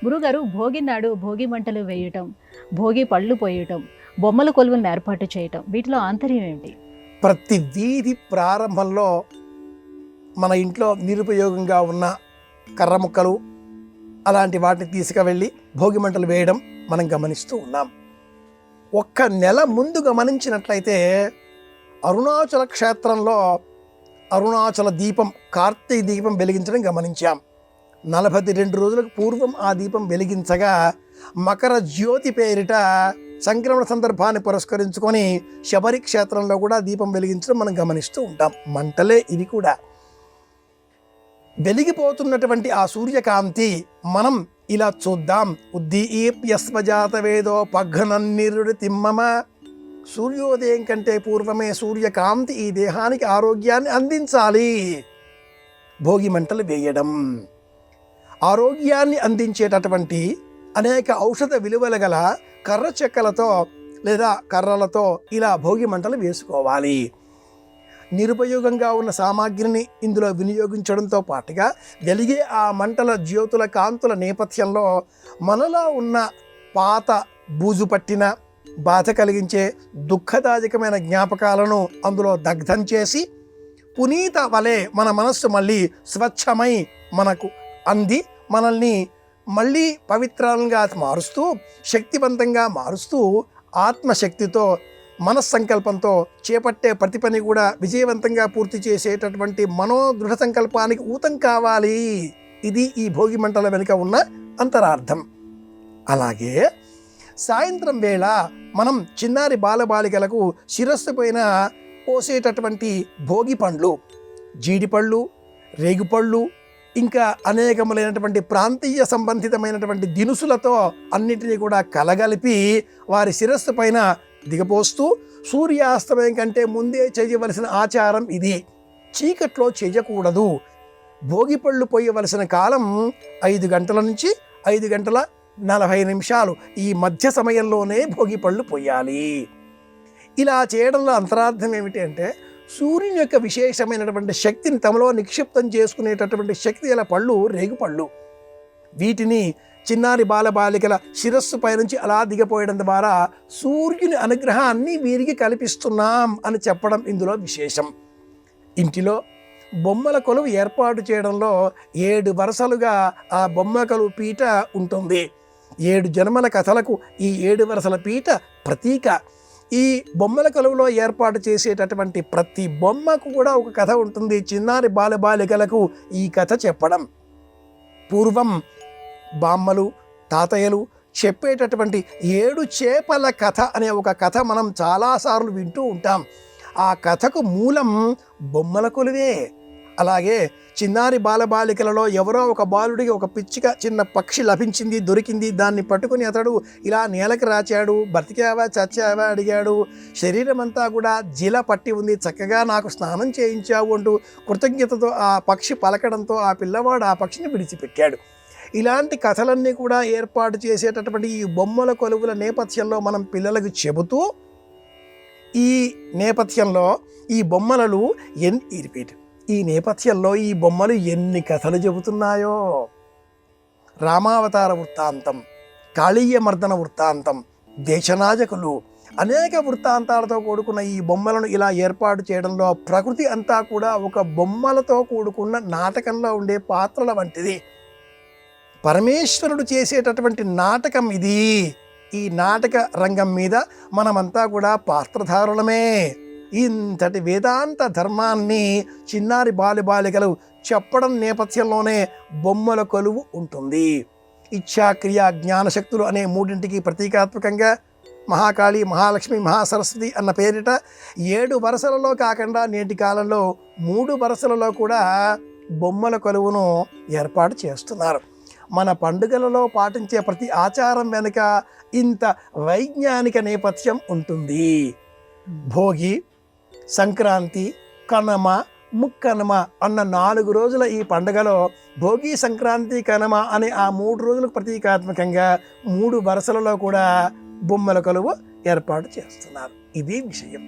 గురుగారు భోగి నాడు భోగి మంటలు వేయటం, భోగి పళ్ళు పోయటం, బొమ్మల కొలువులను ఏర్పాటు చేయటం వీటిలో ఆంతర్యం ఏమిటి? ప్రతి వీధి ప్రారంభంలో మన ఇంట్లో నిరుపయోగంగా ఉన్న కర్ర ముక్కలు అలాంటి వాటిని తీసుకువెళ్ళి భోగి మంటలు వేయడం మనం గమనిస్తూ ఉన్నాం. ఒక్క నెల ముందు గమనించినట్లయితే అరుణాచల క్షేత్రంలో అరుణాచల దీపం, కార్తీక దీపం వెలిగించడం గమనించాం. 42 రోజులకు పూర్వం ఆ దీపం వెలిగించగా మకర జ్యోతి పేరిట సంక్రమణ సందర్భాన్ని పురస్కరించుకొని శబరి క్షేత్రంలో కూడా దీపం వెలిగించడం మనం గమనిస్తూ ఉంటాం. మంటలే ఇవి కూడా. వెలిగిపోతున్నటువంటి ఆ సూర్యకాంతి మనం ఇలా చూద్దాం. ఉద్దీప్యస్వజాత వేదో పఘ్నన్నిరుడి తిమ్మమ. సూర్యోదయం కంటే పూర్వమే సూర్యకాంతి ఈ దేహానికి ఆరోగ్యాన్ని అందించాలి. భోగి మంటలు వేయడం ఆరోగ్యాన్ని అందించేటటువంటి అనేక ఔషధ విలువల గల కర్ర చెక్కలతో లేదా కర్రలతో ఇలా భోగి మంటలు వేసుకోవాలి. నిరుపయోగంగా ఉన్న సామాగ్రిని ఇందులో వినియోగించడంతో పాటుగా వెలిగే ఆ మంటల జ్యోతుల కాంతుల నేపథ్యంలో మనలో ఉన్న పాత బూజు పట్టిన బాధ కలిగించే దుఃఖదాయకమైన జ్ఞాపకాలను అందులో దగ్ధం చేసి పునీత వలె మన మనస్సు మళ్ళీ స్వచ్ఛమై మనకు అంది మనల్ని మళ్ళీ పవిత్రంగా మారుస్తూ శక్తివంతంగా మారుస్తూ ఆత్మశక్తితో మనస్సంకల్పంతో చేపట్టే ప్రతి పని కూడా విజయవంతంగా పూర్తి చేసేటటువంటి మనోదృఢ సంకల్పానికి ఊతం కావాలి. ఇది ఈ భోగి మంటల వెనుక ఉన్న అంతరార్థం. అలాగే సాయంత్రం వేళ మనం చిన్నారి బాలబాలికలకు శిరస్సు పైన పోసేటటువంటి భోగి పండ్లు, జీడిపళ్ళు, రేగుపళ్ళు, ఇంకా అనేకములైనటువంటి ప్రాంతీయ సంబంధితమైనటువంటి దినుసులతో అన్నిటినీ కూడా కలగలిపి వారి శిరస్సు పైన దిగపోస్తూ సూర్యాస్తమయం కంటే ముందే చేయవలసిన ఆచారం ఇది. చీకట్లో చేయకూడదు. భోగిపళ్ళు పోయవలసిన కాలం 5 గంటల నుంచి 5 గంటల 40 నిమిషాలు. ఈ మధ్య సమయంలోనే భోగిపళ్ళు పోయాలి. ఇలా చేయడంలో అంతరార్థం ఏమిటి అంటే సూర్యుని యొక్క విశేషమైనటువంటి శక్తిని తమలో నిక్షిప్తం చేసుకునేటటువంటి శక్తి గల పళ్ళు రేగుపళ్ళు. వీటిని చిన్నారి బాలబాలికల శిరస్సు పైనుంచి అలా దిగపోయడం ద్వారా సూర్యుని అనుగ్రహాన్ని వీరికి కల్పిస్తున్నాం అని చెప్పడం ఇందులో విశేషం. ఇంటిలో బొమ్మల కొలువు ఏర్పాటు చేయడంలో 7 వరుసలుగా ఆ బొమ్మ కొలువు పీట ఉంటుంది. 7 జన్మల కథలకు ఈ 7 వరుసల పీట ప్రతీక. ఈ బొమ్మల కొలువులో ఏర్పాటు చేసేటటువంటి ప్రతి బొమ్మకు కూడా ఒక కథ ఉంటుంది. చిన్నారి బాలబాలికలకు ఈ కథ చెప్పడం పూర్వం బామ్మలు తాతయ్యలు చెప్పేటటువంటి 7 చేపల కథ అనే ఒక కథ మనం చాలాసార్లు వింటూ ఉంటాం. ఆ కథకు మూలం బొమ్మల కొలువే. అలాగే చిన్నారి బాలబాలికలలో ఎవరో ఒక బాలుడికి ఒక పిచ్చిక చిన్న పక్షి లభించింది, దొరికింది. దాన్ని పట్టుకుని అతడు ఇలా నేలకి రాచాడు. బ్రతికావా చచ్చావా అడిగాడు. శరీరం అంతా కూడా జిల పట్టి ఉంది. చక్కగా నాకు స్నానం చేయించావు అంటూ కృతజ్ఞతతో ఆ పక్షి పలకడంతో ఆ పిల్లవాడు ఆ పక్షిని విడిచిపెట్టాడు. ఇలాంటి కథలన్నీ కూడా ఏర్పాటు చేసేటటువంటి ఈ బొమ్మల కొలువుల నేపథ్యంలో మనం పిల్లలకు చెబుతూ ఈ నేపథ్యంలో ఈ బొమ్మలు ఈ నేపథ్యంలో ఈ బొమ్మలు ఎన్ని కథలు చెబుతున్నాయో. రామావతార వృత్తాంతం, కాళీయ మర్దన వృత్తాంతం, దేశనాయకులు, అనేక వృత్తాంతాలతో కూడుకున్న ఈ బొమ్మలను ఇలా ఏర్పాటు చేయడంలో ప్రకృతి అంతా కూడా ఒక బొమ్మలతో కూడుకున్న నాటకంలో ఉండే పాత్రల వంటిది. పరమేశ్వరుడు చేసేటటువంటి నాటకం ఇది. ఈ నాటక రంగం మీద మనమంతా కూడా పాత్రధారులమే. ఇంతటి వేదాంత ధర్మాన్ని చిన్నారి బాలికలు చెప్పడం నేపథ్యంలోనే బొమ్మల కొలువు ఉంటుంది. ఇచ్ఛాక్రియ జ్ఞానశక్తులు అనే 3ంటికి ప్రతీకాత్మకంగా మహాకాళి, మహాలక్ష్మి, మహాసరస్వతి అన్న పేరిట 7 వరుసలలో కాకుండా నేటి కాలంలో 3 వరుసలలో కూడా బొమ్మల కొలువును ఏర్పాటు చేస్తున్నారు. మన పండుగలలో పాటించే ప్రతి ఆచారం వెనుక ఇంత వైజ్ఞానిక నేపథ్యం ఉంటుంది. భోగి, సంక్రాంతి, కనుమ, ముక్కనుమ అన్న 4 రోజుల ఈ పండుగలో భోగి, సంక్రాంతి, కనుమ అనే ఆ 3 రోజులకు ప్రతీకాత్మకంగా 3 వరుసలలో కూడా బొమ్మల కొలువు ఏర్పాటు చేస్తున్నారు. ఇది విషయం.